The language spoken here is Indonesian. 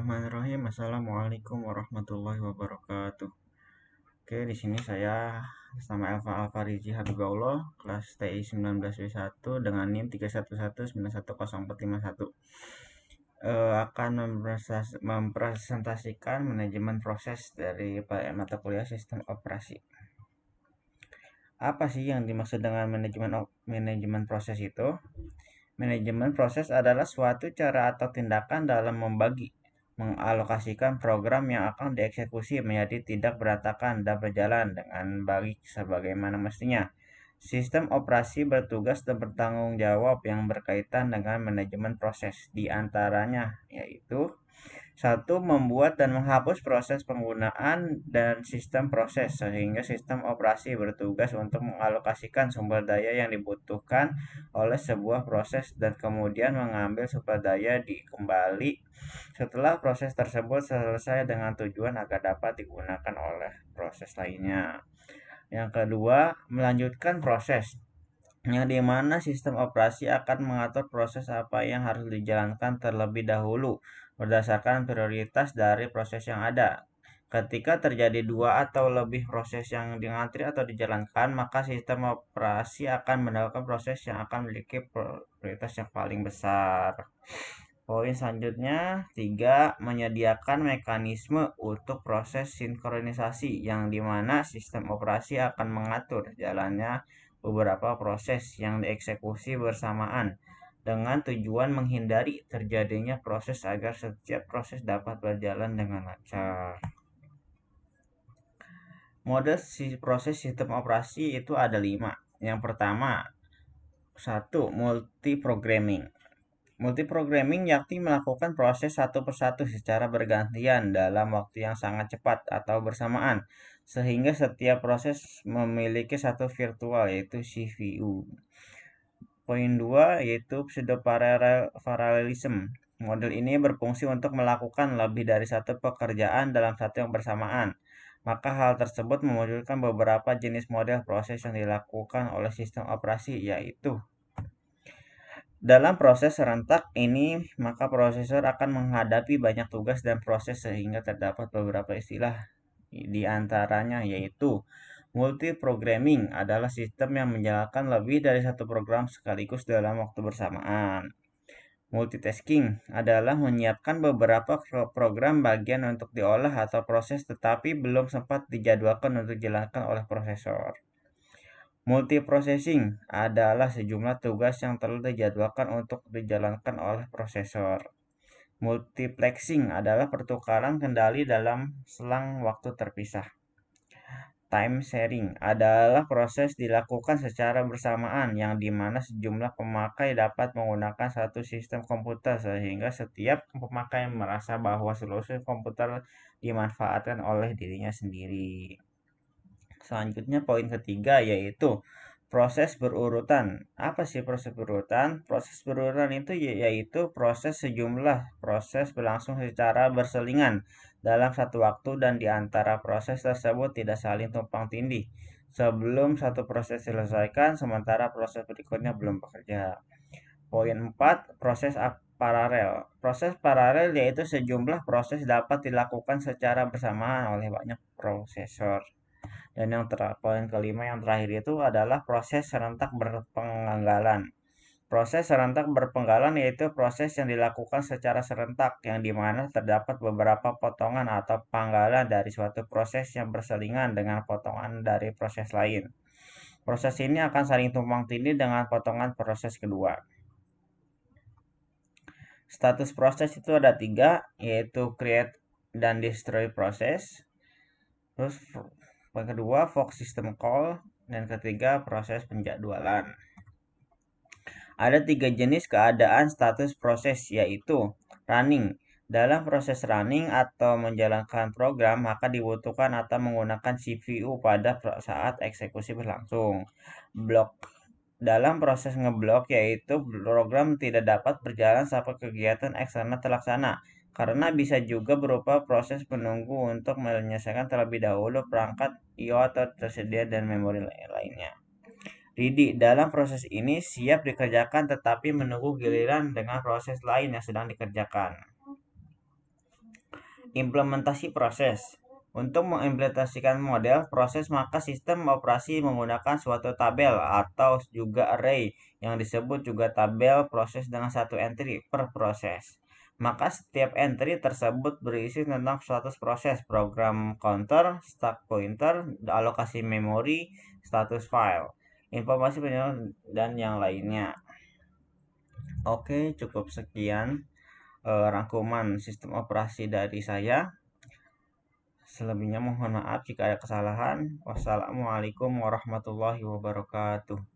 Bismillahirrahmanirrahim. Assalamualaikum warahmatullahi wabarakatuh. Oke, di sini saya sama Elva Alfarizi Habibullah, kelas TI 19W1 dengan NIM 311910451. Akan mempresentasikan manajemen proses dari mata kuliah sistem operasi. Apa sih yang dimaksud dengan manajemen proses itu? Manajemen proses adalah suatu cara atau tindakan dalam mengalokasikan program yang akan dieksekusi menjadi tidak berantakan dan berjalan dengan baik sebagaimana mestinya. Sistem operasi bertugas dan bertanggung jawab yang berkaitan dengan manajemen proses, di antaranya yaitu: 1. Membuat dan menghapus proses penggunaan dan sistem proses, sehingga sistem operasi bertugas untuk mengalokasikan sumber daya yang dibutuhkan oleh sebuah proses dan kemudian mengambil sumber daya kembali setelah proses tersebut selesai dengan tujuan agar dapat digunakan oleh proses lainnya. Yang kedua, melanjutkan proses, yang dimana sistem operasi akan mengatur proses apa yang harus dijalankan terlebih dahulu berdasarkan prioritas dari proses yang ada. Ketika terjadi dua atau lebih proses yang diantri atau dijalankan, maka sistem operasi akan mendapatkan proses yang akan memiliki prioritas yang paling besar. Poin selanjutnya, 3. Menyediakan mekanisme untuk proses sinkronisasi, yang dimana sistem operasi akan mengatur jalannya beberapa proses yang dieksekusi bersamaan dengan tujuan menghindari terjadinya proses agar setiap proses dapat berjalan dengan lancar. Mode proses sistem operasi itu ada 5. Yang pertama, 1. Multiprogramming. Multiprogramming yakni melakukan proses satu persatu secara bergantian dalam waktu yang sangat cepat atau bersamaan, sehingga setiap proses memiliki satu virtual, yaitu CPU. Poin 2 yaitu pseudo-parallelism. Model ini berfungsi untuk melakukan lebih dari satu pekerjaan dalam satu yang bersamaan. Maka hal tersebut memunculkan beberapa jenis model proses yang dilakukan oleh sistem operasi, yaitu: dalam proses serentak ini, maka prosesor akan menghadapi banyak tugas dan proses sehingga terdapat beberapa istilah. Di antaranya yaitu: multiprogramming adalah sistem yang menjalankan lebih dari satu program sekaligus dalam waktu bersamaan. Multitasking adalah menyiapkan beberapa program bagian untuk diolah atau proses tetapi belum sempat dijadwalkan untuk dijalankan oleh prosesor. Multiprocessing adalah sejumlah tugas yang telah dijadwalkan untuk dijalankan oleh prosesor. Multiplexing adalah pertukaran kendali dalam selang waktu terpisah. Time sharing adalah proses dilakukan secara bersamaan yang dimana sejumlah pemakai dapat menggunakan satu sistem komputer sehingga setiap pemakai merasa bahwa seluruh komputer dimanfaatkan oleh dirinya sendiri. Selanjutnya poin ketiga yaitu proses berurutan. Apa sih proses berurutan? Proses berurutan itu yaitu proses sejumlah proses berlangsung secara berselingan dalam satu waktu dan di antara proses tersebut tidak saling tumpang tindih. Sebelum satu proses diselesaikan, sementara proses berikutnya belum bekerja. Poin 4, proses paralel. Proses paralel yaitu sejumlah proses dapat dilakukan secara bersamaan oleh banyak prosesor. Dan yang poin kelima yang terakhir itu adalah proses serentak berpenggalan. Proses serentak berpenggalan yaitu proses yang dilakukan secara serentak, yang dimana terdapat beberapa potongan atau penggalan dari suatu proses yang berselingan dengan potongan dari proses lain. Proses ini akan saling tumpang tindih dengan potongan proses kedua. Status proses itu ada 3, yaitu create dan destroy proses. Terus yang kedua, fork system call, dan ketiga, proses penjadwalan. Ada 3 jenis keadaan status proses, yaitu running. Dalam proses running atau menjalankan program, maka dibutuhkan atau menggunakan CPU pada saat eksekusi berlangsung. Block. Dalam proses ngeblok, yaitu program tidak dapat berjalan sampai kegiatan eksternal terlaksana, karena bisa juga berupa proses menunggu untuk menyelesaikan terlebih dahulu perangkat I/O atau tersedia dan memori lainnya. Ready. Dalam proses ini siap dikerjakan tetapi menunggu giliran dengan proses lain yang sedang dikerjakan. Implementasi proses. Untuk mengimplementasikan model proses, maka sistem operasi menggunakan suatu tabel atau juga array yang disebut juga tabel proses dengan satu entry per proses. Maka setiap entry tersebut berisi tentang status proses, program counter, stack pointer, alokasi memori, status file, informasi penjualan, dan yang lainnya. Oke, cukup sekian rangkuman sistem operasi dari saya. Selebihnya mohon maaf jika ada kesalahan. Wassalamualaikum warahmatullahi wabarakatuh.